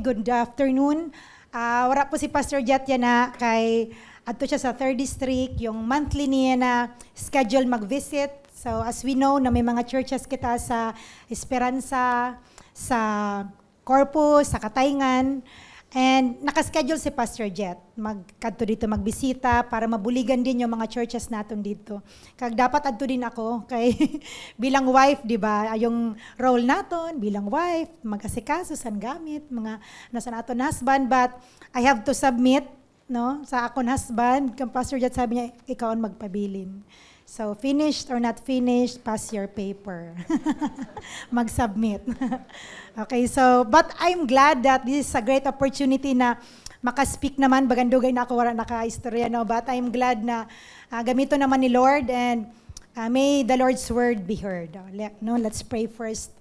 Good afternoon. Wala po si Pastor Jet yan na kay adto siya sa 3rd District, yung monthly niya na schedule mag-visit. So as we know na may mga churches kita sa Esperanza, sa Corpus, sa Katayngan, and nakaschedule si Pastor Jet magkadto dito magbisita para mabuligan din yung mga churches naton dito. Kag dapat adto din ako kay bilang wife, di ba? Yung role naton bilang wife, mag-asikaso san gamit, mga nasa naton husband, but I have to submit no sa akon husband. Kang Pastor Jet sabi niya ikaw ang magpabilin. So, finished or not finished, pass your paper. Mag-submit. Okay, so, but I'm glad that this is a great opportunity na makaspeak naman, bagandugay na ako, wala naka-istorya, no? But I'm glad na gamito naman ni Lord and may the Lord's word be heard. No? Let's pray first.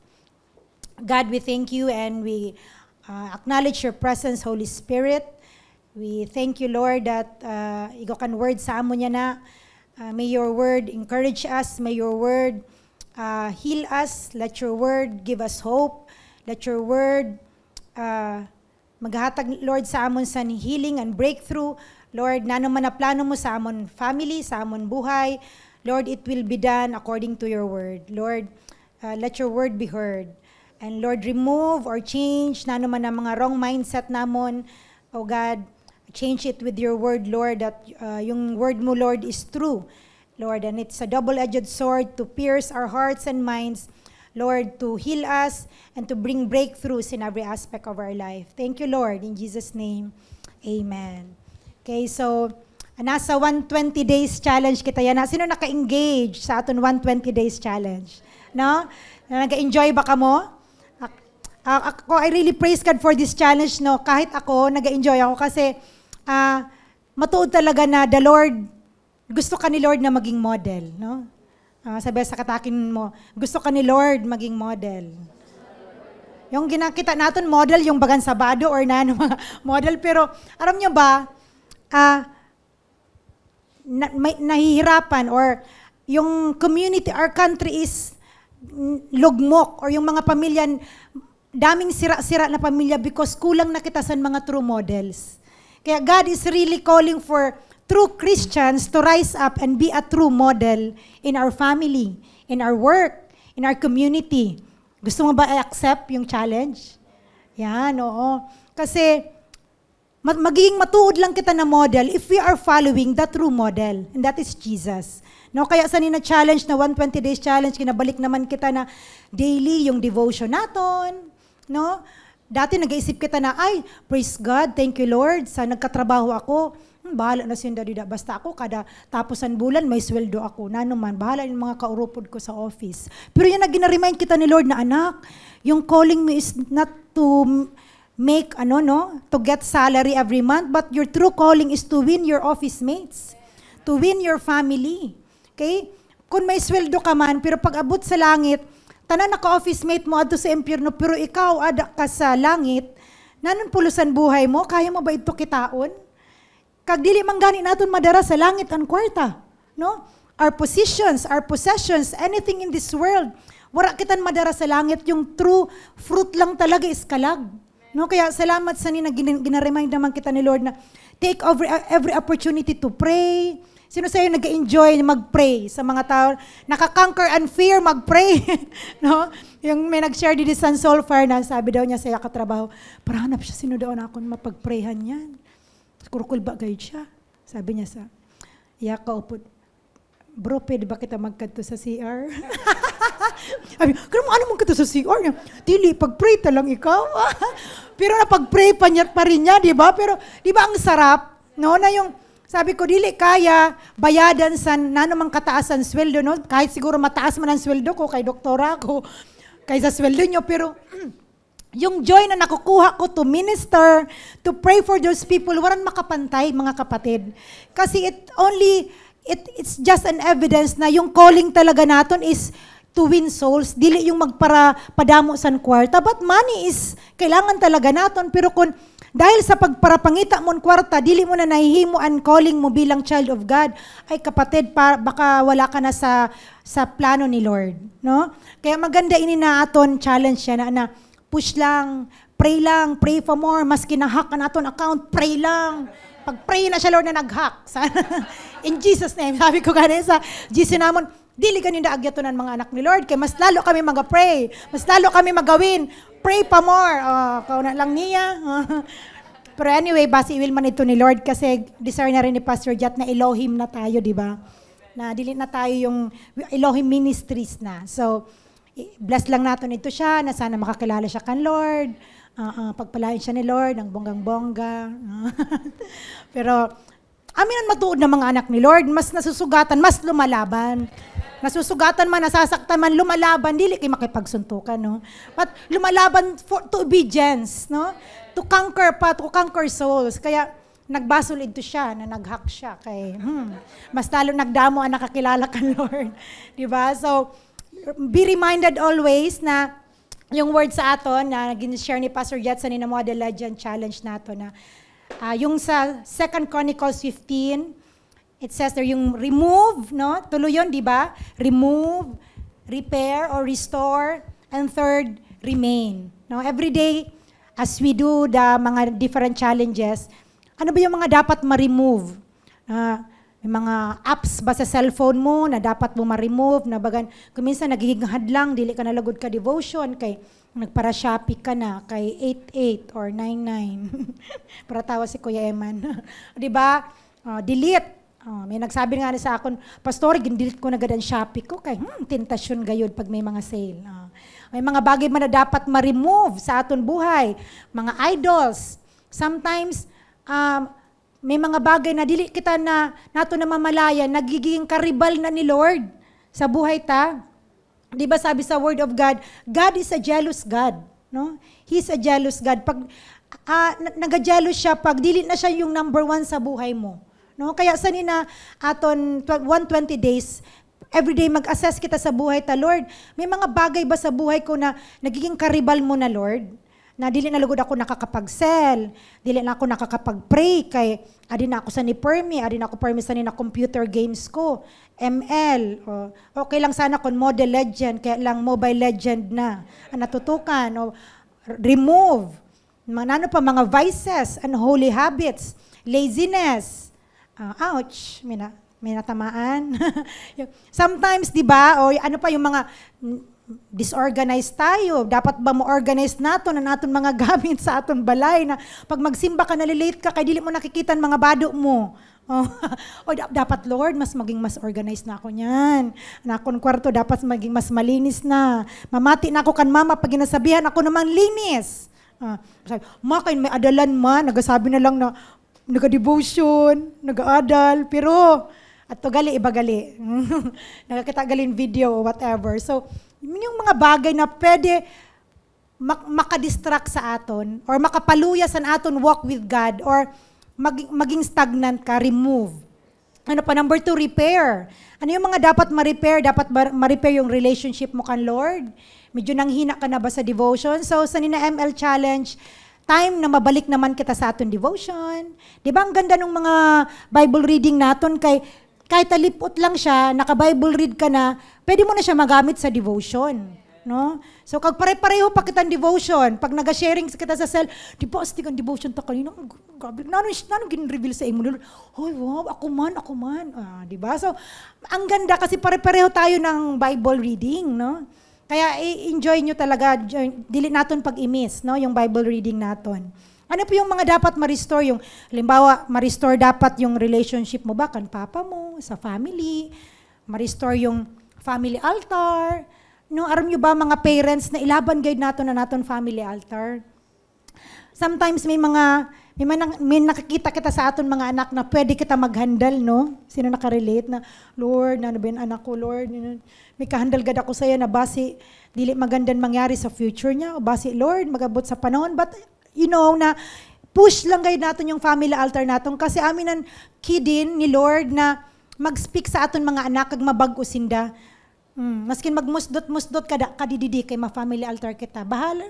God, we thank you and we acknowledge your presence, Holy Spirit. We thank you, Lord, that ikaw kan word sa amo niya na. May your word encourage us. May your word heal us. Let your word give us hope. Let your word maghatag, Lord, sa amon sa healing and breakthrough. Lord, nano man na plano mo sa amon family, sa amon buhay. Lord, it will be done according to your word. Lord, let your word be heard. And Lord, remove or change nano man na mga wrong mindset namon. Oh God, change it with your word, Lord, that yung word mo, Lord, is true, Lord, and it's a double-edged sword to pierce our hearts and minds, Lord, to heal us and to bring breakthroughs in every aspect of our life. Thank you, Lord, in Jesus' name, amen. Okay, so, nasa 120 days challenge kita yan. Sino naka-engage sa aton 120 days challenge? No? Nag-enjoy ba ka mo? Ako, I really praise God for this challenge, no? Kahit ako, nag-enjoy ako kasi matuod talaga na the Lord, gusto ka ni Lord na maging model, no? Sabi sa katakin mo, gusto ka ni Lord maging model. Yung ginakita natin model, yung bagan sabado or na mga model, pero alam nyo ba, nahihirapan or yung community, our country is lugmok or yung mga pamilya, daming sira-sira na pamilya because kulang na kita sa mga true models. Kaya God is really calling for true Christians to rise up and be a true model in our family, in our work, in our community. Gusto mo ba i-accept yung challenge? Yan, oo. Kasi magiging matuod lang kita na model if we are following the true model, and that is Jesus. No, kaya sa nina challenge na 120 days challenge, kinabalik naman kita na daily yung devotion naton, no? Dati nag-iisip kita na, ay, praise God, thank you Lord, sa nagkatrabaho ako, bahala na siya dida. Basta ako, kada tapusan bulan, may sweldo ako. Na naman, bahala yung mga kaurupod ko sa office. Pero yan na gina-remind kita ni Lord na, anak, yung calling mo is not to make, to get salary every month, but your true calling is to win your office mates, to win your family. Okay? Kung may sweldo ka man, pero pag abot sa langit, tanan naka-office mate mo adto sa impyerno, pero ikaw ada ka sa langit, nanon pulusan buhay mo, kaya mo ba ito kitaon? Kag dili man gani naton madara sa langit ang kwarta, no? Our positions, our possessions, anything in this world, wala kitan madara sa langit, yung true fruit lang talaga is kalag. No, kaya salamat sa nina gina-remind naman kita ni Lord na take every opportunity to pray. Sino sa'yo nag-enjoy mag-pray sa mga tao? Nakakonquer and fear, mag-pray. No? Yung may nag-share di San Solfar na sabi daw niya sa katrabaho, parahanap siya, sino daw na akong mapag-prayhan yan? Kurkul ba guide siya? Sabi niya sa, iya ka upod, bro, pwede ba kita magkadto sa CR? Sabi, kung ano mong kita sa CR niya? Dili, pag-pray ta lang ikaw. Pero napag-pray pa rin niya, di ba? Pero, di ba ang sarap? No, na yung, sabi ko, dili kaya bayadan sa nanumang kataasan sweldo, no? Kahit siguro mataas man ang sweldo ko, kay doktora ko, kaysa sweldo nyo, pero yung joy na nakukuha ko to minister, to pray for those people, waran makapantay, mga kapatid. Kasi it's just an evidence na yung calling talaga natin is to win souls, dili yung padamo sa kwarta. But money is, kailangan talaga natin. Pero kung dahil sa pagparapangita mo kwarta, dili mo na nahihimo ang calling mo bilang child of God, ay kapatid, baka wala ka na sa plano ni Lord. No? Kaya maganda ini na aton challenge siya na push lang, pray for more, maski na-hack na aton account, pray lang. Pag-pray na siya, Lord, na nag-hack. In Jesus' name, sabi ko ganun sa GC namon, dili ka nila agyatunan mga anak ni Lord, kaya mas lalo kami mag-pray, mas lalo kami magawin, pray pa more. Kauna lang niya. Pero anyway, basi will man ito ni Lord kasi desire na rin ni Pastor Jat na Elohim na tayo, di ba? Na dili na tayo yung Elohim Ministries na. So, bless lang natin ito siya, na sana makakilala siya kan Lord. Pagpalain siya ni Lord, ang bonggang-bongga. Pero, aminan matuod ng mga anak ni Lord, mas nasusugatan, mas lumalaban. Nasusugatan man, nasasaktan man, lumalaban, dili kayo makipagsuntukan, no? But lumalaban to obedience, no? To conquer souls. Kaya, nagbasol ito siya, na nag-hack siya. Kay, mas lalo nagdamo ang nakakilala kan Lord. Diba? So, be reminded always na yung word sa aton, na gin-share ni Pastor Jet sa Nina Model Legend Challenge nato na, yung sa 2 Chronicles 15, it says there yung remove, no? Tuloy yun, di ba? Remove, repair, or restore, and third, remain. No? Every day, as we do the mga different challenges, ano ba yung mga dapat ma-remove? May mga apps ba sa cellphone mo na dapat mo ma-remove, na bagan, kuminsan nagiging hadlang, dili ka nalagod ka devotion, kay nagpara Shopee ka na, kay 88 or 99. Para tawa si Kuya Eman. Di ba? Delete. May nagsabi nga sa akin, Pastor, gindelete ko na gadan Shopee ko, kay tentasyon gayod pag may mga sale. May mga bagay man na dapat ma-remove sa aton buhay. Mga idols. Sometimes, may mga bagay na dili kita nato na mamalayan, nagiging karibal na ni Lord sa buhay ta. Di ba sabi sa Word of God, God is a jealous God. No? He's a jealous God. Pag nag-jealous siya, pag dili na siya yung number 1 sa buhay mo. No? Kaya sa nina aton 120 days, everyday mag-assess kita sa buhay ta, Lord, may mga bagay ba sa buhay ko na nagiging karibal mo na, Lord? Na dili na lugod ako nakakapag-sell, dili na ako nakakapag-pray, kay adin na ako sa ni Permi, adin ako Permi sa ni na computer games ko, ML, okay lang sana kung Model Legend, kaya lang Mobile Legend na, natutukan, remove, ano pa, mga vices, unholy habits, laziness, ouch, may natamaan. Sometimes, di ba, o ano pa yung mga disorganized tayo. Dapat ba mo-organize nato na naton mga gamit sa aton balay na pag magsimba ka, nalilate ka, kay dili mo nakikita ang mga bado mo. Dapat, Lord, maging mas organized na ako niyan. Na akong kwarto, dapat maging mas malinis na. Mamati na ako kan mama pag ginasabihan ako naman linis. Kayo may adalan man, nagasabi na lang na naga-devotion, naga-adal, pero at to gali, iba gali. Nakakita galin video, whatever. So, yung mga bagay na pwede makadistract sa aton or makapaluya sa aton walk with God or maging stagnant ka, remove. Ano pa, number 2, repair. Ano yung mga dapat ma-repair? Dapat ma-repair yung relationship mo kan Lord. Medyo nanghina ka na ba sa devotion? So, sa Nina ML Challenge, time na mabalik naman kita sa aton devotion. Di ba ang ganda ng mga Bible reading naton kahit talipot lang siya, naka-Bible read ka na, pwede mo na siya magamit sa devotion. No? So, kag pare-pareho pa kitang devotion, pag nag-sharing kita sa cell, di ba, astig ang devotion ta kanina, gabi, nanong gin-reveal sa imo, Lord? Oh, wow, ako man. Di ba? So, ang ganda kasi pare-pareho tayo ng Bible reading, no? Kaya enjoy nyo talaga, dili naton pag-imis, no? Yung Bible reading naton. Ano po yung mga dapat ma-restore? Yung, halimbawa, ma-restore dapat yung relationship mo ba kan papa mo, sa family, ma-restore yung family altar, No, aram nyo ba mga parents na ilaban guide nato na naton family altar? Sometimes may nakikita kita sa aton mga anak na pwede kita maghandle, no? Sino nakarelate na, Lord, ano ba yung anak ko, Lord? May kahandle gad ako sa'yo na basi, dili magandang mangyari sa future niya, o basi, Lord, magabot sa panahon. But, you know, na push lang guide natin yung family altar natin kasi amin ang kidin ni Lord na mag-speak sa aton mga anak kag mabag-o sinda. Maskin magmusdot-musdot kadididi kay ma-family altar kita. Bahala,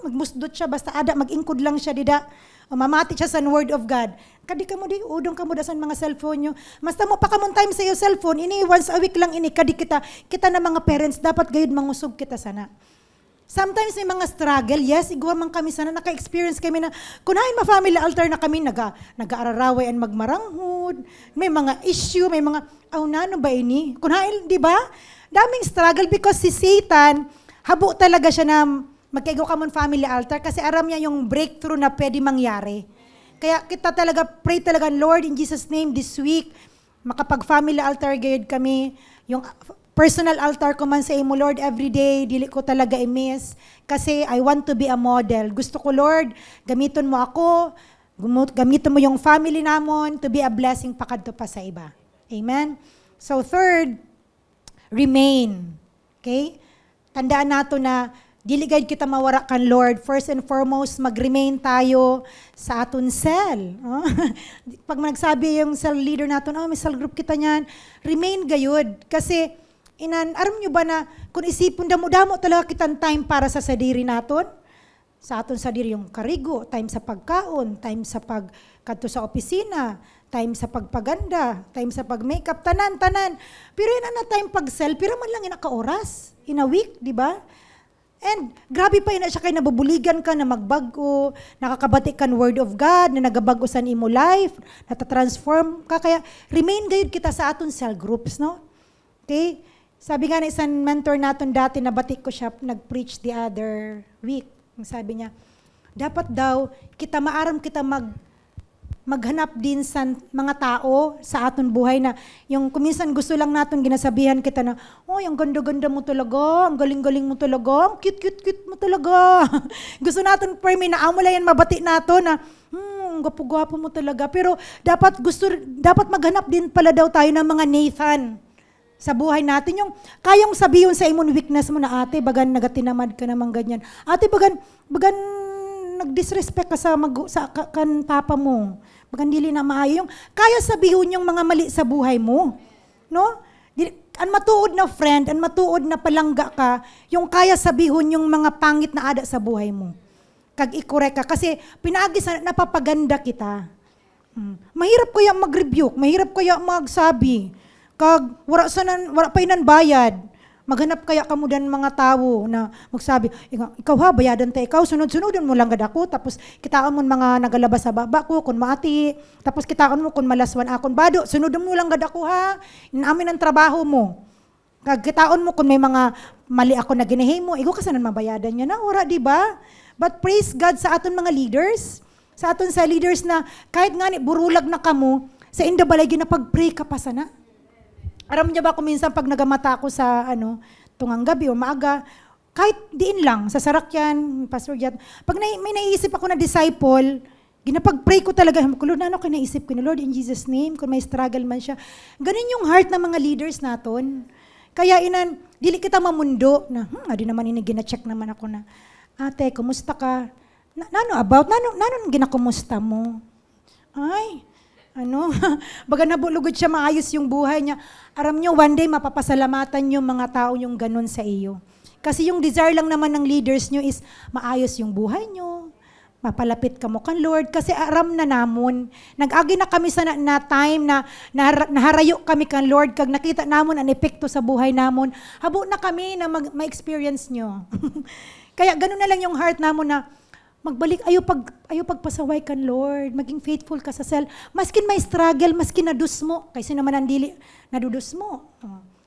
magmusdot siya, basta ada, mag-ingkod lang siya dida. O mamati siya sa word of God. Kadi ka mo di, udong ka mo da sa mga cellphone nyo. Basta mo pa kamon time sa iyo cellphone, ini once a week lang ini, kadi kita na mga parents, dapat gayud mangusog kita sana. Sometimes may mga struggle, yes, igwa man kami sana, naka-experience kami na, kunain ma-family altar na kami, nag-aararaway and magmaranghod, may mga issue, may mga, nano ba ini? Kunain, di ba? Daming struggle because si Satan, habo talaga siya na magkaigaw ka mon family altar kasi aram niya yung breakthrough na pwede mangyari. Kaya kita talaga, pray talaga, Lord, in Jesus' name, this week, makapag-family altar gayud kami, yung personal altar ko man sa imo, Lord, every day, dili ko talaga i-miss. Kasi I want to be a model. Gusto ko, Lord, gamiton mo ako, gamiton mo yung family namon to be a blessing pakadto pa sa iba. Amen? So third, remain. Okay? Tandaan nato na dili gayud kita mawara kan Lord. First and foremost, mag-remain tayo sa aton cell. Pag nagsabi yung cell leader natin, may cell group kita niyan, remain gayud. Kasi, aram nyo ba na kung isipon damo-damo talaga kitang time para sa sadiri naton? Sa aton sadiri yung karigo, time sa pagkaon, time sa pagkadto sa opisina, time sa pagpaganda, time sa pag-makeup, tanan. Pero yun na time pag-cell, pero man lang inaka-oras, in a week, di ba? And grabe pa yun na siya kay nabubuligan ka na magbago, nakakabati kan word of God, na nagabago sa imo life, natatransform ka. Kaya remain gayud kita sa aton cell groups, no? Okay? Sabi nga na isang mentor natin dati, nabatik ko siya, nag-preach the other week. Sabi niya, dapat daw, maaram kita maghanap din sa mga tao sa aton buhay na yung kuminsan gusto lang natin ginasabihan kita na, ang ganda-ganda mo talaga, ang galing-galing mo talaga, ang cute-cute mo talaga. Gusto natin per me na amula yan mabati nato na, ang gwapo-gwapo mo talaga. Pero dapat maghanap din pala daw tayo ng mga Nathan sa buhay natin. Yung kayang sabihin sa imong weakness mo na, ate, bagan nagatinamad ka naman ganyan. Ate, bagan nag-disrespect ka sa kan papa mo. Bagan dili na maayo. Yung kaya sabihin yung mga mali sa buhay mo. No? Ang matuod na friend, ang matuod na palangga ka, yung kaya sabihin yung mga pangit na ada sa buhay mo. Kag i-correct ka. Kasi pinagi sa napapaganda kita. Mahirap kaya mag-rebuke, mahirap kaya magsabi. Kag wala pa inan bayad. Maghanap kaya kamo dan mga tao na magsabi, ikaw ha, bayadan ta ikaw, sunod-sunodon mo lang gad ako, tapos kitaon mo mga nagalabas sa baba ko, kun maati, tapos kitaon mo kun malaswan akon bado, sunodon mo lang gad ako ha, inamin ang trabaho mo. Kag kitaon mo kun may mga mali ako na ginahimo, ikaw kasanan mabayadan niya na, ora, di ba? But praise God sa aton mga leaders, sa aton sa leaders na kahit nga ni burulag na kamo, sa inda balay ginapag-pray ka pa sana. Aram niya ba kung minsan pag nagamata ako sa tungang gabi o maaga, kahit diin lang, sa sarakyan, Pastor Jan, pag may naisip ako na disciple, ginapag-pray ko talaga, Lord, ano kayo naisip ko ni Lord in Jesus' name, kung may struggle man siya. Ganun yung heart ng mga leaders naton. Kaya dili kita mamundo na, adi naman gina-check naman ako na, ate, kumusta ka? Nano ginakumusta mo? Ay, baga nabulugod siya maayos yung buhay niya. Aram nyo, one day mapapasalamatan yung mga tao yung ganun sa iyo. Kasi yung desire lang naman ng leaders nyo is maayos yung buhay nyo, mapalapit ka mo kan Lord. Kasi aram na namon, nag-agi na kami sa na time na naharayo kami kan Lord, kag nakita namon ang epekto sa buhay namon, habo na kami na ma-experience nyo. Kaya ganun na lang yung heart namon na, magbalik, ayaw pagpasaway kan Lord, maging faithful ka sa cell. Maskin may struggle, maskin nadus mo, kasi naman ang dili, nadudus mo.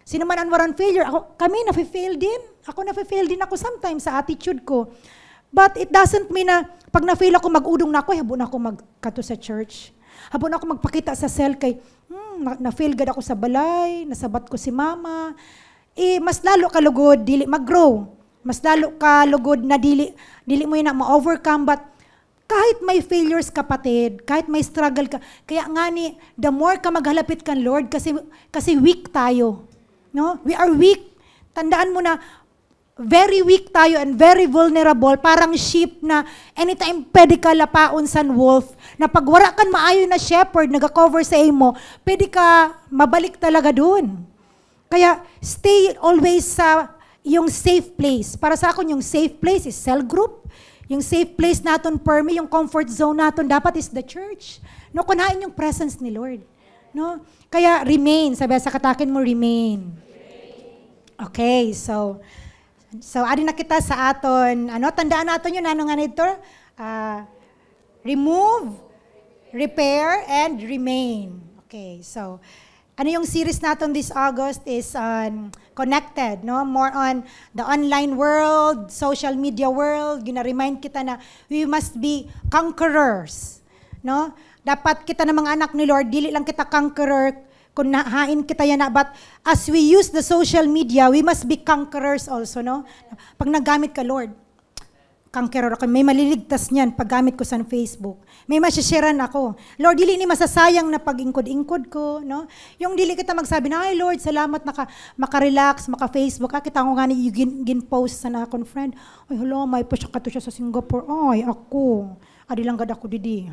Sino man ang waran failure, kami nafe-fail din. Ako nafe-fail din ako sometimes sa attitude ko. But it doesn't mean na pag na-fail ako, mag-udong na ako, habo na ako magkato sa church. Habo na ako magpakita sa cell kay, na-fail gad ako sa balay, nasabat ko si mama. mas lalo ka lugod, dili mag-grow. Mas lalo ka lugod na dili mo yun na ma-overcome. But kahit may failures, kapatid, kahit may struggle ka, kaya nga ni, the more ka maghalapit kan Lord, kasi weak tayo. No? We are weak. Tandaan mo na, very weak tayo and very vulnerable, parang sheep na anytime pwede ka lapaon sa wolf, na pag wala kan maayo na shepherd, nag-cover sa imo, pwede ka mabalik talaga dun. Kaya stay always sa yung safe place. Para sa akin, yung safe place is cell group. Yung safe place natin, permi, yung comfort zone natin, dapat is the church. No, kunain yung presence ni Lord. No? Kaya remain, sabi sa katakin mo, remain. Okay, so adi na kita sa aton, tandaan natin yun, nga nito? Remove, repair, and remain. Okay, so, yung series natin this August is connected, no? More on the online world, social media world. Gina-remind kita na we must be conquerors, no? Dapat kita na mga anak ni Lord, dili lang kita conqueror, kung nahain kita yan na, but as we use the social media, we must be conquerors also, no? Pag nagamit ka, Lord, conqueror ako, may maliligtas niyan pag gamit ko sa Facebook. May masisharean ako. Lord, dili ni masasayang na pag-ingkod-ingkod ko, no? Yung dili kita magsabi na, ay Lord, salamat maka-relax, maka-Facebook. Kita ko nga ni gin-post sa na akong friend. Ay, hello, may pa siya kato siya sa Singapore. Ay, ako. Adi lang gad ako didi.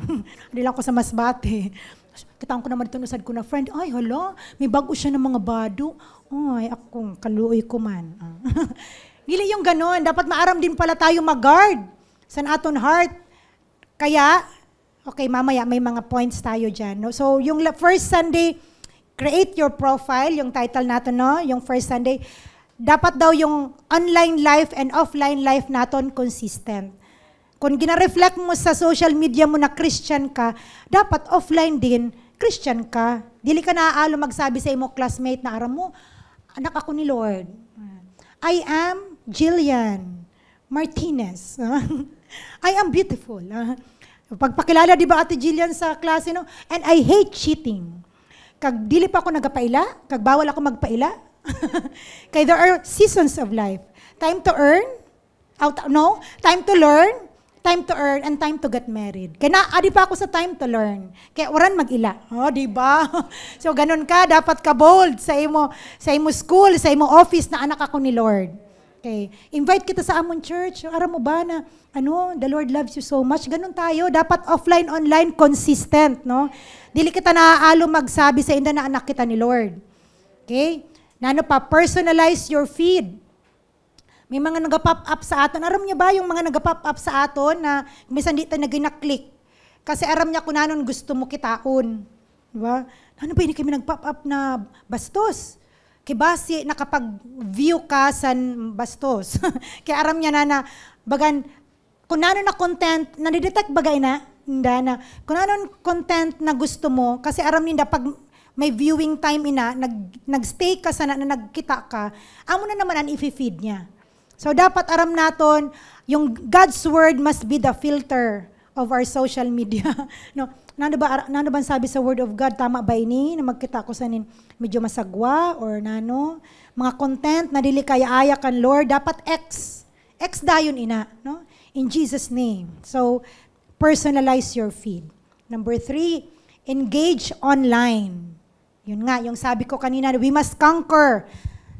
Adi lang ako sa Masbate. Kita ko naman ito nasad ko na friend. Ay, hello, may bago siya ng mga bado. Ay, ako, kaluoy ko man. Dili yung ganon. Dapat maaram din pala tayo mag-guard sa aton heart. Kaya, okay, mamaya may mga points tayo dyan. No? So, yung first Sunday, create your profile, yung title natin, no? Yung first Sunday, dapat daw yung online life and offline life natin consistent. Kung gina-reflect mo sa social media mo na Christian ka, dapat offline din, Christian ka. Dili ka naaalo magsabi sa imo classmate na aram mo, anak ako ni Lord. I am Jillian Martinez. I am beautiful. Pagpakilala, di ba, Ate Jillian sa klase, no? And I hate cheating. Kag dili pa ako nagapaila, kag bawal ako magpaila. Kaya there are seasons of life. Time to earn, time to learn, time to earn, and time to get married. Kaya naadi pa ako sa time to learn. Kaya oran mag-ila. Di ba? So, ganun ka, dapat ka bold sa imo school, sa imo office na anak ako ni Lord. Okay. Invite kita sa amon church. Aram mo ba na, the Lord loves you so much. Ganun tayo. Dapat offline, online, consistent, no? Dili kita naaalo magsabi sa inda na anak kita ni Lord. Okay? Personalize your feed. May mga nag-pop up sa aton. Aram niya ba yung mga nag-pop up sa aton na minsan di tayo nag-click? Kasi aram niya kung nanon gusto mo kitaon. Diba? Ano ba, hindi kami nag-pop up na bastos? Kibasi, nakapag-view ka sa bastos. Kaya aram niya na bagan, kung nanon na content, nadidetect bagay na, hindi na, kung nanon content na gusto mo, kasi aram niya pag may viewing time nag-stay ka sana na nagkita ka, amo na naman ang i-feed niya. So dapat aram naton, yung God's word must be the filter of our social media. No, nano ba sabi sa word of God, tama ba ini na magkita ko sanin medyo masagwa or mga content na dili kaya aya kan Lord, dapat X dayon ina, no? In Jesus name. So personalize your feed. Number 3, engage online. Yun nga, yung sabi ko kanina, we must conquer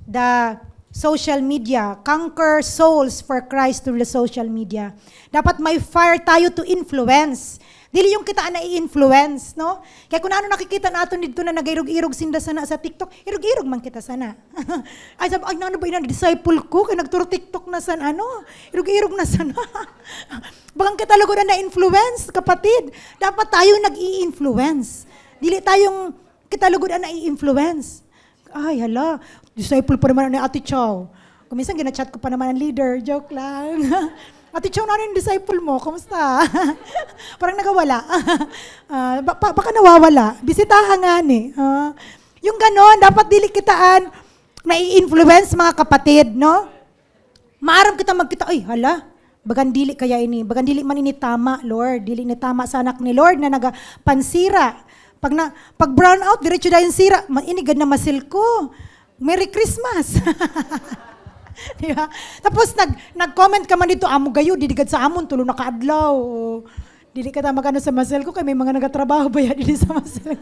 the social media, conquer souls for Christ through the social media. Dapat may fire tayo to influence. Dili yung kita na i-influence, no? Kaya kung ano nakikita natin dito na nag-irog-irog sinda sana sa TikTok, irog-irog man kita sana. Ay, sabi, ano ba yun, disciple ko, kaya nagturo TikTok na sana, irog-irog na sana. Bagang kita lago na na-influence, kapatid. Dapat tayo nag-i-influence. Dili tayong kita lago na i-influence. Ay, hala, disciple pa naman ni Ate Chow. Kung minsan, ginachat ko pa naman ang leader. Joke lang. Ate Chow, ano yung disciple mo? Kamusta? Parang nagawala. Baka nawawala. Bisitahan nga ni. Yung ganon, dapat dili kitaan na i-influence mga kapatid, no? Maaram kita magkita, ay, hala, bagan dili kaya ini. Bagan dili man ini tama, Lord. Dili ni tama sa anak ni Lord na nagapansira. Pag brown out, diretso dahil sira, inigad na masil ko. Merry Christmas. Diba? Tapos nag-comment ka man dito, amo gayo, didigad sa amon, tulo na kaadlaw. Dili ka magano sa masel ko, kay may mga nagatrabaho ba yan, dili sa masel.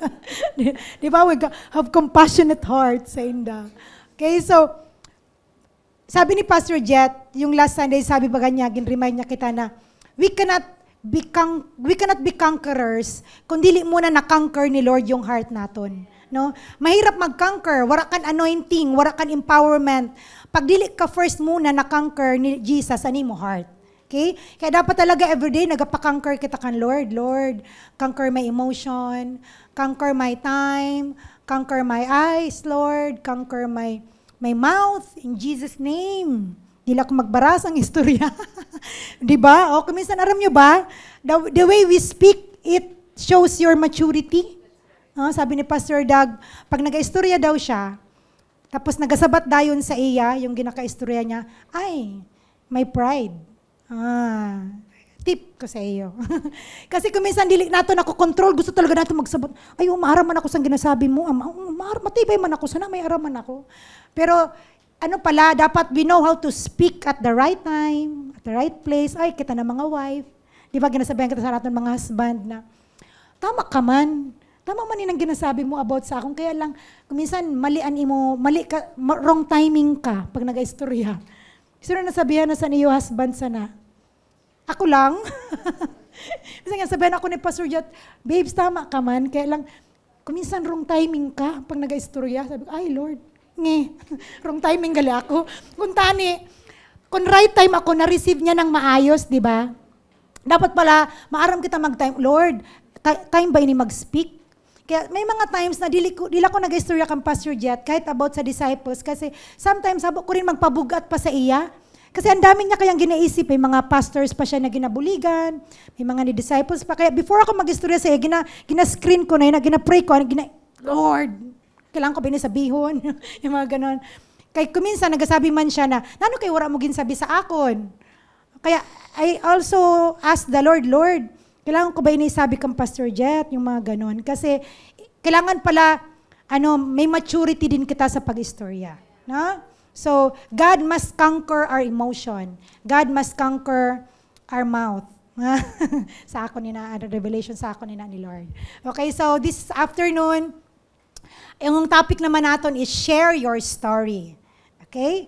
Di ba? We have compassionate heart sa inda. Okay, so, sabi ni Pastor Jet, yung last Sunday, sabi ba ganyan, gin-remind niya kita na, we cannot be conquerors kung dili muna na-conquer ni Lord yung heart naton. No? Mahirap mag-conquer, wala kan anointing, wala kan empowerment. Pag dili ka first muna na-conquer ni Jesus, ani mo heart. Okay? Kaya dapat talaga everyday nagapa-conquer kita kan Lord. Lord, conquer my emotion, conquer my time, conquer my eyes, Lord, conquer my mouth, in Jesus' name. Dila ko magbaras ang istorya. Di ba? O, kuminsan aram nyo ba? The way we speak, it shows your maturity. Sabi ni Pastor Doug, pag nag-istorya daw siya, tapos nagasabat dayon sa iya, yung ginaka-istorya niya, ay, may pride. Tip ko sa iyo. Kasi kuminsan dili nato nako-control, gusto talaga nato magsabat. Ay, umaraman ako sa ginasabi mo. Matibay man ako, sana may araman ako. Pero, ano pala, dapat we know how to speak at the right time, at the right place. Ay, kita na mga wife. Di ba, ginasabihan kita sa natin mga husband na, tama ka man. Tama man yung ginasabi mo about sa akin. Kaya lang, kuminsan, wrong timing ka pag nag-istorya. Sino nasabihan na sa niyo husband sana? Ako lang. Kasi nga sabihan ako ni Pastor Jet, babes, tama ka man. Kaya lang, kuminsan wrong timing ka pag nag-istorya. Sabi ko, ay Lord, wrong timing gali ako. Kung right time ako, na-receive niya ng maayos, di ba? Dapat pala, maaram kita mag-time. Lord, time ba ini mag-speak? Kaya may mga times na dila ko nag-istorya kang Pastor Jet, kahit about sa disciples, kasi sometimes habo ko rin magpabugat pa sa iya. Kasi ang dami niya kayang ginaisip, may mga pastors pa siya na ginabuligan, may mga ni-disciples pa. Kaya before ako mag-istorya sa iya, gina-screen ko na yun, gina-pray ko, Lord, kailangan ko binisabihon, yung mga ganon. Kaya kuminsan, nagasabi man siya na, nano kayo wala mo ginsabi sa akon? Kaya, I also asked the Lord, kailangan ko ba inisabi kang Pastor Jet, yung mga ganon? Kasi, kailangan pala, may maturity din kita sa pag-istorya. No? So, God must conquer our emotion. God must conquer our mouth. Sa ako revelation sa ako ni Lord. Okay, so this afternoon, yung topic naman natin is share your story. Okay?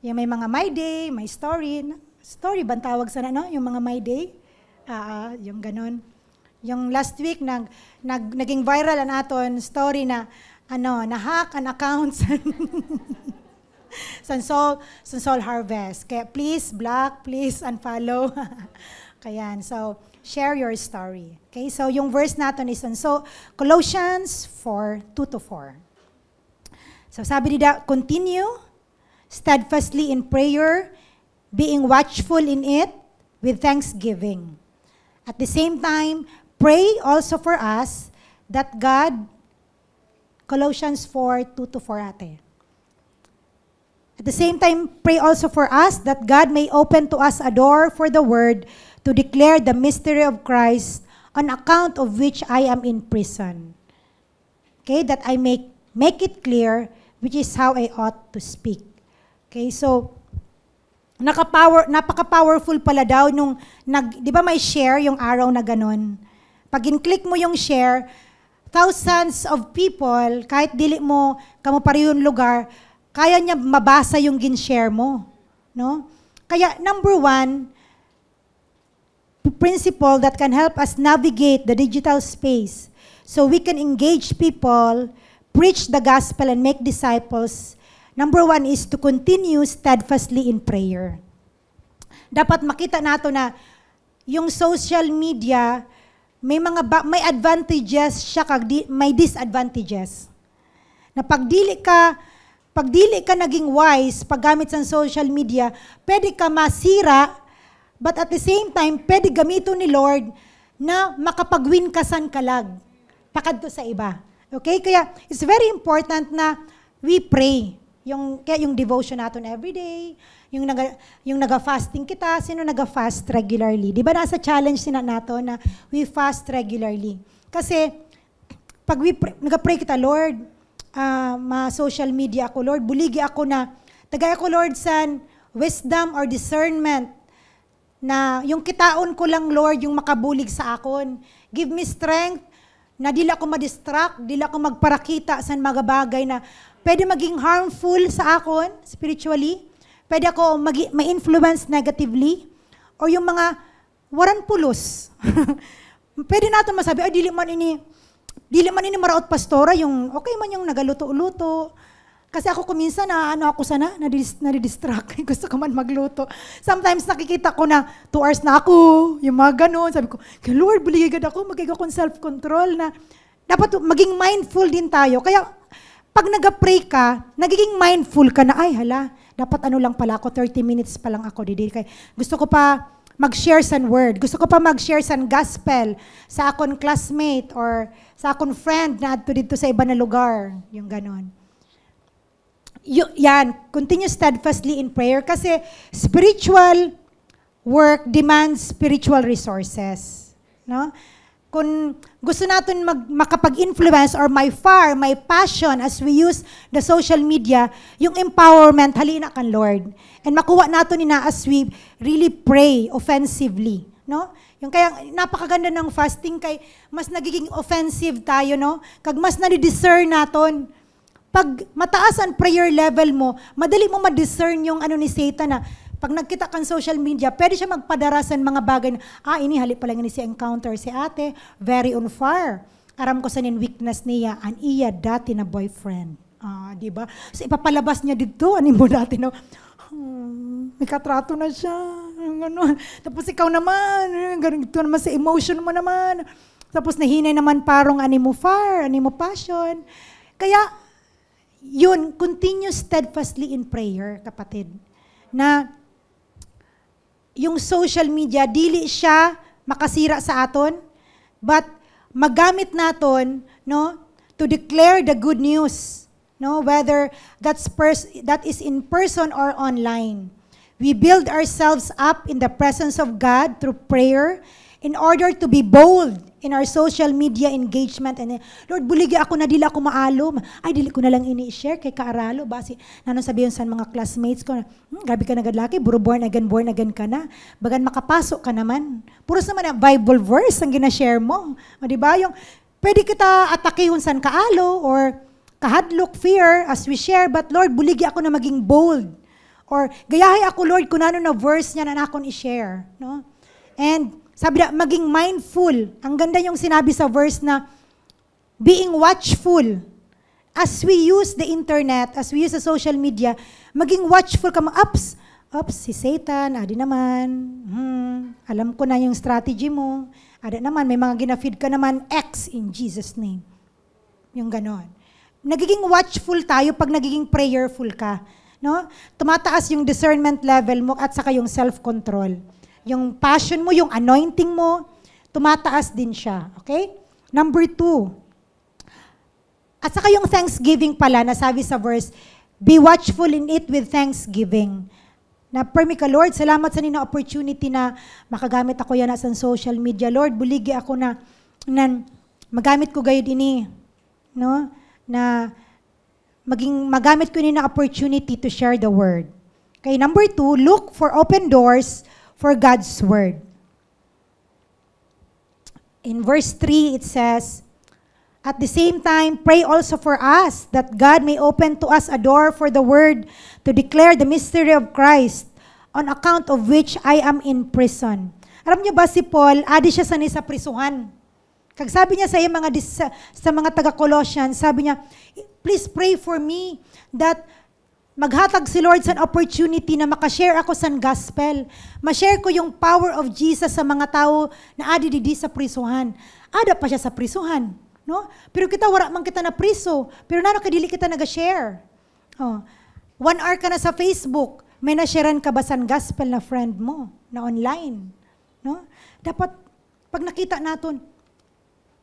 Yung may mga my day, my story. Story ba tawag sana, no? Yung mga my day. Yung ganon. Yung last week, naging viral ang aton story na, na-hack an account Sansol Harvest. Kaya please block, please unfollow. Kaya, so, share your story. Okay, so yung verse natin is Colossians 4:2-4. So sabi nila, continue steadfastly in prayer, being watchful in it with thanksgiving. At the same time, pray also for us that God, Colossians 4:2-4 ate. At the same time, pray also for us that God may open to us a door for the word to declare the mystery of Christ, on account of which I am in prison. Okay, that I make it clear, which is how I ought to speak. Okay, so, napaka-powerful pala daw nung, di ba may share yung araw na ganun? Pag in-click mo yung share, thousands of people, kahit dili mo, kamo pareho yung lugar, kaya niya mabasa yung gin-share mo. No? Kaya, number one, principle that can help us navigate the digital space so we can engage people, preach the gospel, and make disciples. Number one is to continue steadfastly in prayer. Dapat makita nato na yung social media, may advantages siya kag may disadvantages. Na pagdili ka naging wise paggamit sa social media, pwede ka masira. But at the same time, pwede gamiton ni Lord na makapag-win ka san kalag. Pakadto sa iba. Okay? Kaya, it's very important na we pray. Kaya yung devotion natin everyday, yung naga-fasting kita, sino naga-fast regularly? Di ba nasa challenge nato na we fast regularly? Kasi, pag naga-pray kita, Lord, ma-social media ako, Lord. Buligi ako na, tagay ako, Lord, san wisdom or discernment na yung kitaon ko lang, Lord, yung makabulig sa akon. Give me strength na dila ako ma-distract, dila ako magparakita sa mga bagay na pwede maging harmful sa akon spiritually, pwede ako ma-influence negatively, o yung mga waran pulos. Pwede natin masabi, ay, dili man ini maraot pastora, yung okay man yung nagaluto-luto. Kasi ako kuminsan na ako sana, nadidistract. Gusto ko man magluto. Sometimes nakikita ko na 2 hours na ako, yung mga ganun. Sabi ko, Lord, buligid ako, magiging akong self-control na dapat maging mindful din tayo. Kaya pag nag-pray ka, nagiging mindful ka na, ay hala, dapat ano lang pala ako, 30 minutes pa lang ako didi. Kaya gusto ko pa mag-share san word. Gusto ko pa mag-share san gospel sa akon classmate or sa akon friend na adto dito sa iba na lugar. Yung ganon. Yan, continue steadfastly in prayer kasi spiritual work demands spiritual resources. No? Kung gusto natin makapag-influence or my passion as we use the social media, yung empowerment, halina kan Lord. And makuha natin ina as we really pray offensively. No? Yung kaya napakaganda ng fasting kay mas nagiging offensive tayo, no? Kag mas na-discern naton. Pag mataas ang prayer level mo, madali mo ma-discern yung ano ni Satan na pag nagkita kang social media, pwede siya magpadarasan mga bagay na, ini hali pala nga ni si encounter si ate, very on fire. Aram ko sa nin weakness niya, an iya dati na boyfriend. Di ba? So ipapalabas niya dito, anin mo dati na, may katrato na siya. Ano. Tapos ikaw naman, ganito naman sa emotion mo naman. Tapos nahinay naman parang animo fire, animo passion. Kaya, yun, continue steadfastly in prayer, kapatid. Na, yung social media, dili siya makasira sa aton, but magamit naton, no, to declare the good news, no, whether that is in person or online. We build ourselves up in the presence of God through prayer in order to be bold in our social media engagement. And Lord, buligi ako na dili ako maalo. Ay, dili ko na lang ini-share kay kaaralo. Basi, nanon sabihin sa mga classmates ko, grabe ka na gadlaki, buro born again ka na. Bagan makapasok ka naman. Puros naman ang Bible verse ang ginashare mo. O, diba? Yung, pwede kita atakihon san kaalo or kahadlok, fear as we share, but Lord, buligi ako na maging bold. Or gayahay ako, Lord, kung ano na verse niya na akong i-share. No? And sabi na, maging mindful. Ang ganda yung sinabi sa verse na being watchful. As we use the internet, as we use the social media, maging watchful ka. Ups, si Satan, adi naman. Alam ko na yung strategy mo. Adi naman, may mga ginafeed ka naman, X in Jesus' name. Yung ganon. Nagiging watchful tayo pag nagiging prayerful ka. No? Tumataas yung discernment level mo at saka yung self-control. Yung passion mo, yung anointing mo, tumataas din siya. Okay? Number 2. At saka yung thanksgiving pala, nasabi sa verse, be watchful in it with thanksgiving. Na permi ka, Lord, salamat sa nina opportunity na makagamit ako yan sa social media. Lord, buligi ako na magamit ko gayud ini. No? Na magamit ko nina opportunity to share the word. Okay, number 2, look for open doors for God's word. In verse 3, it says, at the same time, pray also for us that God may open to us a door for the word to declare the mystery of Christ, on account of which I am in prison. Alam niyo ba si Paul, adi siya sanay sa prisuhan. Kag sabi niya sa mga taga-Colossians, sabi niya, please pray for me that maghatag si Lord sa opportunity na makashare ako sa gospel. Ma-share ko yung power of Jesus sa mga tao na adi didi sa prisuhan. Ada pa siya sa prisuhan. No? Pero kita, wala man kita na priso. Pero nano kadili kita nag-share. 1 hour ka na sa Facebook. May na-sharean ka ba sa gospel na friend mo na online? No? Dapat, pag nakita natin,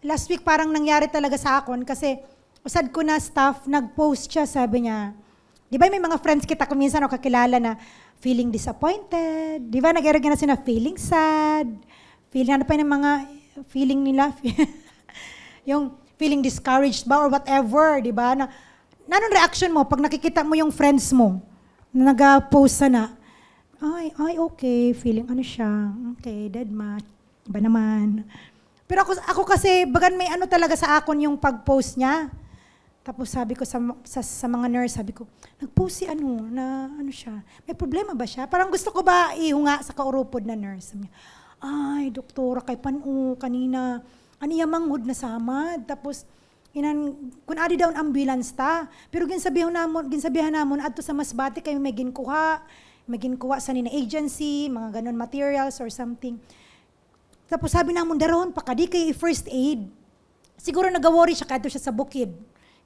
last week parang nangyari talaga sa akon kasi usad ko na staff, nag-post siya, sabi niya, di ba may mga friends kita kung minsan o kakilala na feeling disappointed, di ba nag-erog na sila feeling sad, feeling, ano pa yung mga feeling nila, yung feeling discouraged ba or whatever, di ba, na anong reaction mo pag nakikita mo yung friends mo na nag-post na, ay, okay, feeling ano siya, okay, dead match, iba naman. Pero ako kasi, bagan may ano talaga sa akon yung pag-post niya. Tapos sabi ko sa mga nurse, sabi ko, nag-post si na ano siya, may problema ba siya? Parang gusto ko ba ihunga sa kauropod na nurse. Sabi niya, ay, doktora, kay panu, kanina, aniya manghud na samad. Tapos, kung adi daw ang ambulance ta, pero ginsabihan namon, adto sa Masbate kayo may ginkuha sa nina agency, mga ganon materials or something. Tapos sabi namon, daron, pakadi kay first aid. Siguro nag-worry siya kadto siya sa bukid.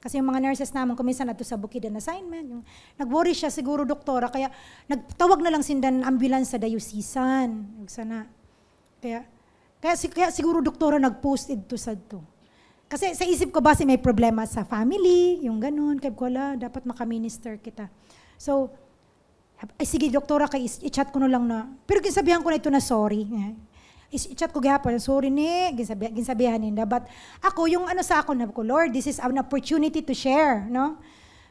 Kasi yung mga nurses naman, kuminsan adto sa bukid an assignment. Nag-worry siya siguro, doktora, kaya nagtawag na lang sindan ambulance sa dayusisan. Sana. Kaya siguro, doktora, nag-post ito sa to. Kasi sa isip ko, base may problema sa family, yung ganun, kaya wala, dapat makaminister kita. So, ay sige, doktora, kay i-chat ko na lang na, pero ginsabihan ko na ito na sorry. I-chat ko gihapon, sorry ni, ginsabihan ninda. But ako, yung sa ako, Lord, this is an opportunity to share, no?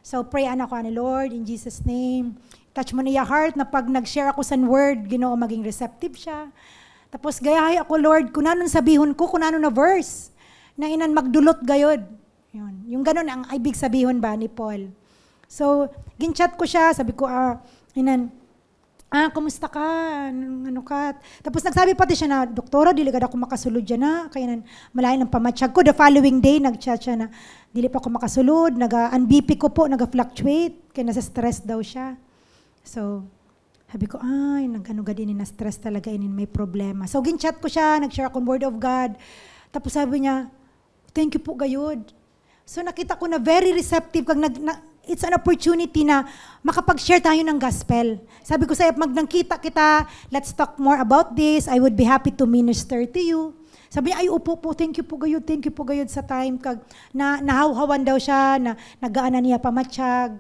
So, pray anak ko, Lord, in Jesus' name. Touch mo niya heart na pag nag-share ako sa word, Ginoo, maging receptive siya. Tapos, gayahay ako, Lord, kung nanon sabihon ko, kung nanon na verse, na inan magdulot gayod. Yun. Yung ganun ang ibig sabihin ba ni Paul. So, ginchat ko siya, sabi ko, kumusta ka? Ano ka? Tapos nagsabi pati siya na, doktora, dili ka ako makasulod dyan na. Kaya malayan ang pamatsyag ko. The following day, nag-chat siya na, dili pa ako makasulod. Ang BP ko po, nag-fluctuate. Kaya nasa stress daw siya. So, sabi ko, nag-ano din, na-stress talaga, may problema. So, ginchat ko siya, nag-share akong word of God. Tapos sabi niya, thank you po, gayod. So nakita ko na very receptive, it's an opportunity na makapag-share tayo ng gospel. Sabi ko sa'yo, nagkita kita, let's talk more about this, I would be happy to minister to you. Sabi niya, ay upo po, thank you po gayod sa time. Nahawhawan daw siya, nagaanan niya pamatsyag,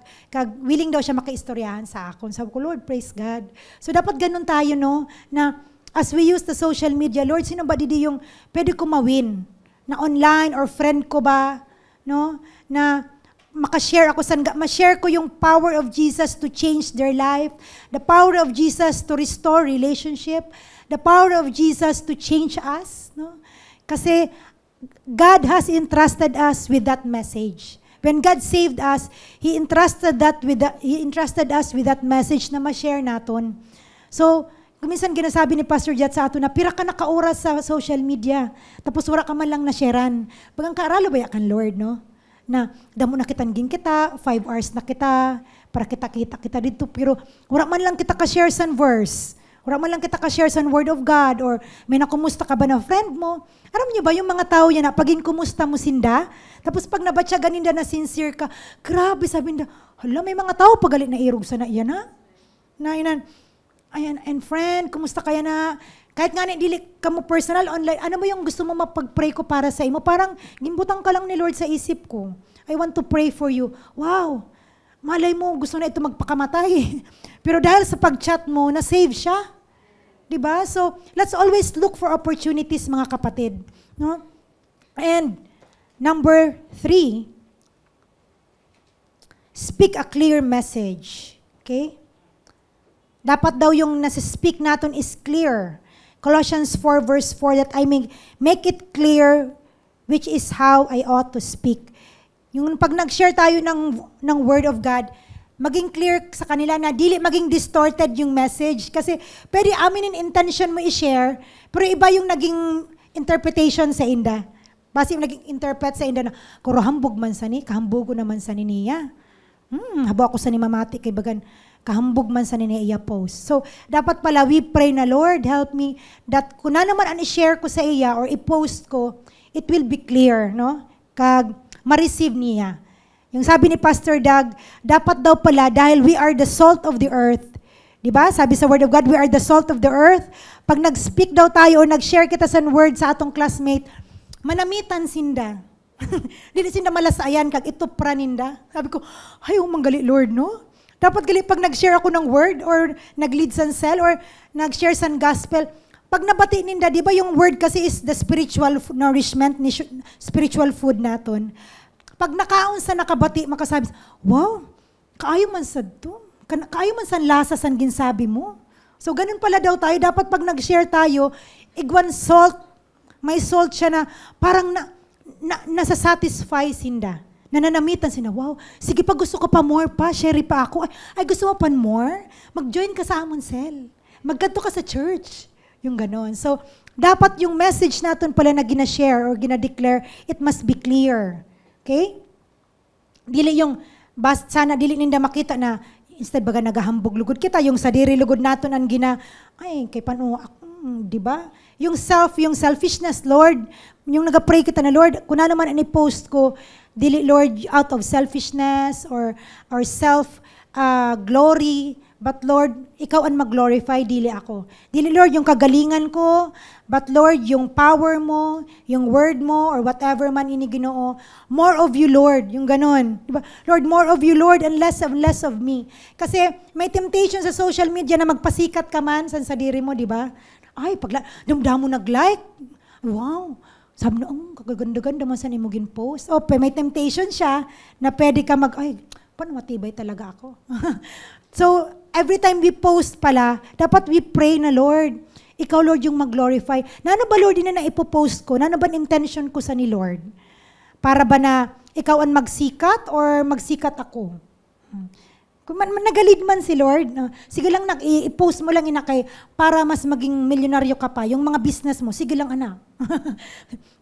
willing daw siya makaistoryahan sa akon. Sabi ko, Lord, praise God. So dapat ganun tayo, no, na as we use the social media, Lord, sino ba didi yung pwede ko mawin? Na online or friend ko ba, no? Na makashare ako ma-share ko yung power of Jesus to change their life, the power of Jesus to restore relationship, the power of Jesus to change us, no? Kasi God has entrusted us with that message. When God saved us, He entrusted us with that message na ma-share naton. So, minsan ginasabi ni Pastor Jat sa ato na pira ka naka-oras sa social media, tapos wala ka man lang na-sharean. Bagang kaaralo ba yakan, Lord, no? Na damo na kitangin kita, 5 hours na kita, para kita dito, pero wala man lang kita ka-share sa verse, wala man lang kita ka-share sa word of God, or may nakumusta ka ba na friend mo? Alam niyo ba, yung mga tao yan na paging kumusta mo sinda, tapos pag nabatyagan ninda na sincere ka, grabe, sabi nila, hala, may mga tao pagalit na irog sa na iyan, ha? Na inan, ayan, and friend, kumusta kaya na? Kahit nga dili ka mo personal, online, ano mo yung gusto mo mapag-pray ko para sa imo? Parang gimbutang ka lang ni Lord sa isip ko. I want to pray for you. Wow, malay mo, gusto na ito magpakamatay. Pero dahil sa pag-chat mo, na-save siya. Diba? So, let's always look for opportunities, mga kapatid. No? And, number 3, speak a clear message. Okay? Dapat daw yung nasa-speak natin is clear. Colossians 4 verse 4, that I may make it clear which is how I ought to speak. Yung pag nag-share tayo ng word of God, maging clear sa kanila na dili maging distorted yung message. Kasi pwede amin in intention mo i-share, pero iba yung naging interpretation sa inda. Basta yung naging interpret sa inda na, kuro hambog man sa ni, kahambugo naman sa ni niya. Habo ako sa ni mamati kay bagan, kahambog man sa niya post. So, dapat pala, we pray na, Lord, help me, that kung na naman ang i-share ko sa iya or i-post ko, it will be clear, no? Kag, ma-receive niya. Yung sabi ni Pastor Doug, dapat daw pala, dahil we are the salt of the earth, di ba? Sabi sa Word of God, we are the salt of the earth. Pag nag-speak daw tayo o nag-share kita sa word sa atong classmate, manamitan sinda. Dili sinda malasayan, kag ito praninda. Sabi ko, ay, manggali, Lord, no? Dapat gali pag nag-share ako ng word or nag-lead sa cell or nag-share sa gospel, pag nabati ninda, di ba yung word kasi is the spiritual nourishment, spiritual food naton. Pag nakaon sa nakabati, makasabi, wow, kaayo man sad to. Kaayo man san lasa san ginsabi mo. So, ganun pala daw tayo. Dapat pag nag-share tayo, igwan salt, may salt siya na parang nasa-satisfy sinda. Nananamitan sila, wow, sige pa gusto ko pa more pa, share pa ako. Ay gusto mo pa more? Mag-join ka sa amon cell. Magkanto ka sa church. Yung ganon. So, dapat yung message natin pala na gina-share or gina-declare, it must be clear. Okay? Dili yung, sana dili ninda makita na, instead baga nagahambog lugod kita, yung sa diri lugod naton ang ay, kay paano, di ba? Yung selfishness, Lord, yung nag-pray kita na, Lord, kung ano man ang i-post ko, dili, Lord, out of selfishness or self-glory, but Lord, ikaw ang mag-glorify, dili ako. Dili, Lord, yung kagalingan ko, but Lord, yung power mo, yung word mo, or whatever man ini Ginoo, more of you, Lord, yung ganon. Diba? Lord, more of you, Lord, and less of me. Kasi may temptation sa social media na magpasikat ka man sa diri mo, di ba? Ay, damdamo nag-like. Wow. Sabi na, kagaganda-ganda man sa nimo gin-post. O, may temptation siya na pwede ka ay, paano matibay talaga ako? So, every time we post pala, dapat we pray na, Lord, ikaw, Lord, yung mag-glorify. Nano ba, Lord, na ipopost ko? Nano ba intention ko sa ni Lord? Para ba na ikaw ang magsikat or magsikat ako? Kung nagalid man si Lord, sige lang, i-post mo lang inakay para mas maging milyonaryo ka pa. Yung mga business mo, sige lang, anak.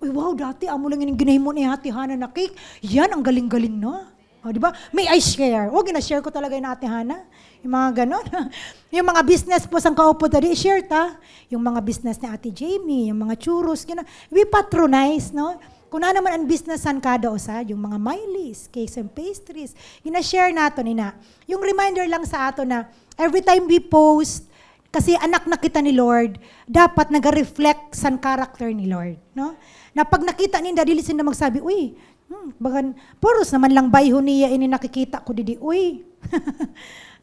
Uy, wow, dati, amo lang yung ginahin mo ni Hati-Hana na cake. Yan, ang galing-galing, no? O, di ba? May I share. O, gina-share ko talaga yung Hati-Hana. Yung mga ganon. Yung mga business po sang kaupo tadi, i-share ta. Yung mga business ni Ate Jamie, yung mga churros, we patronize, no? Kung na naman ang businessan kada usa, yung mga Miley's, cakes and pastries, ina-share nato nina. Yung reminder lang sa ato na every time we post, kasi anak na kita ni Lord, dapat nag-reflect sa character ni Lord, no? Na pag nakita ninda, dili sila magsabi, uy, bagan, puros naman lang bayho niya ini nakikita ko didi, uy.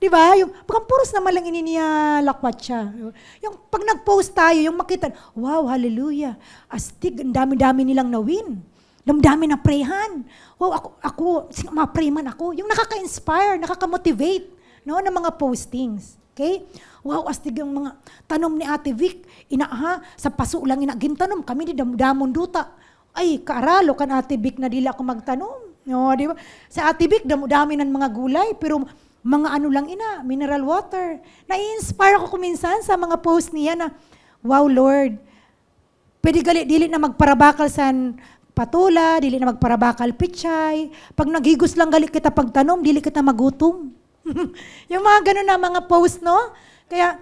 Di ba? Yung puros naman lang ini niya lakwat siya. Yung pag nag-post tayo, yung makita, wow, hallelujah. Astig, ang dami-dami nilang nawin. Dami na prayhan. Wow, ako ma-pray man ako. Yung nakaka-inspire, nakaka-motivate, no, ng mga postings. Okay? Wow, astig yung mga tanom ni Ate Vic. Sa paso lang gintanom. Kami di damon duta. Ay, kaaralo kan Ate Vic na dila ako magtanom. No, di ba? Sa Ate Vic, dami ng mga gulay, pero mga ano lang mineral water. Na-inspire ako kuminsan sa mga post niya na, wow, Lord, pwede dili na magparabakal sa patula, dili na magparabakal pichay. Pag naghigos lang gali kita pagtanom, dili kita magutom. Yung mga ganun na mga post, no? Kaya,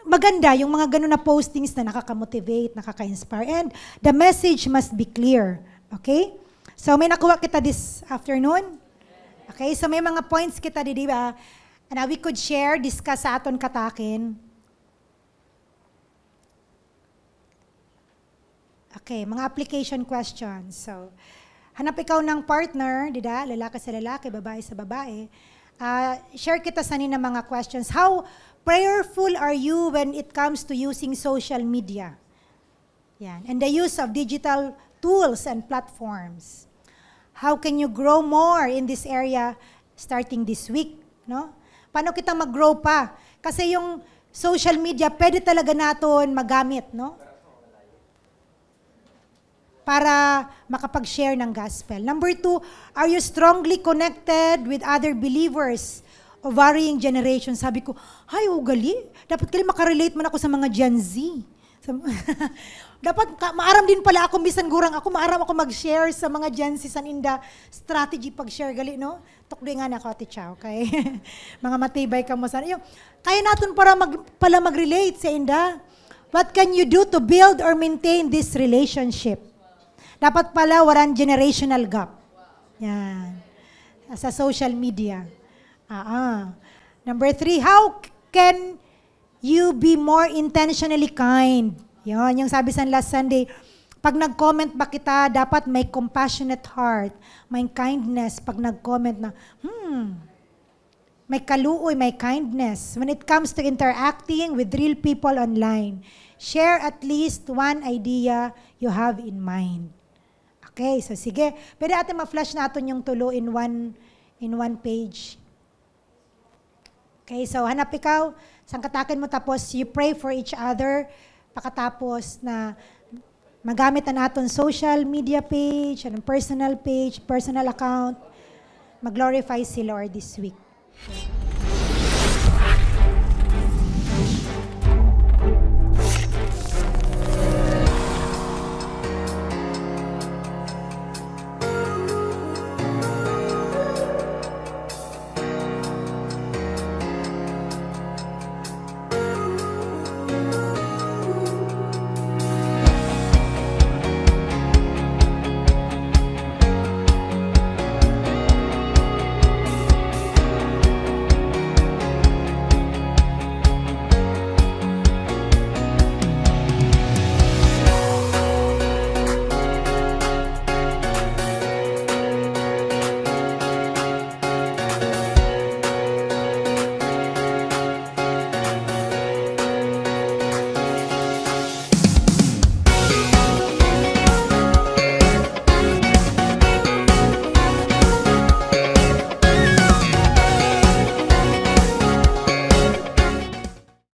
maganda yung mga ganun na postings na nakaka-motivate, nakaka-inspire. And the message must be clear. Okay? So, may nakuha kita this afternoon. Okay, so may mga points kita di ba? Na we could share, discuss sa aton katakin. Okay, mga application questions. So, hanap ikaw ng partner, di ba? Lalaki sa lalaki, babae sa babae. Share kita sa nina mga questions. How prayerful are you when it comes to using social media? Yan. And the use of digital tools and platforms. How can you grow more in this area starting this week? No? Paano kita mag-grow pa? Kasi yung social media, pwede talaga natin magamit, no? Para makapag-share ng gospel. Number 2, are you strongly connected with other believers of varying generations? Sabi ko, ay, ugali. Dapat kali makarelate man ako sa mga Gen Z. Dapat, maaram din pala ako, bisan gurang ako, maaram ako mag-share sa mga Gen Z san inda strategy pag-share gali, no? Tukdoy nga na ako, Ate Chow, okay? Mga matibay ka mo sana. Kaya natin pala mag-relate sa inda. What can you do to build or maintain this relationship? Dapat pala walang generational gap. Yan. Sa social media. Number 3, how can you be more intentionally kind? Yan, yung sabi sa last Sunday, pag nag-comment ba kita, dapat may compassionate heart, may kindness. Pag nag-comment na, may kaluoy, may kindness. When it comes to interacting with real people online, share at least one idea you have in mind. Okay, so sige. Pwede atin ma-flash natin yung tulo in one page. Okay, so hanap ikaw, sangkatakin mo tapos you pray for each other. Pakatapos na magamit na natin social media page, personal page, personal account. Mag-glorify si Lord this week.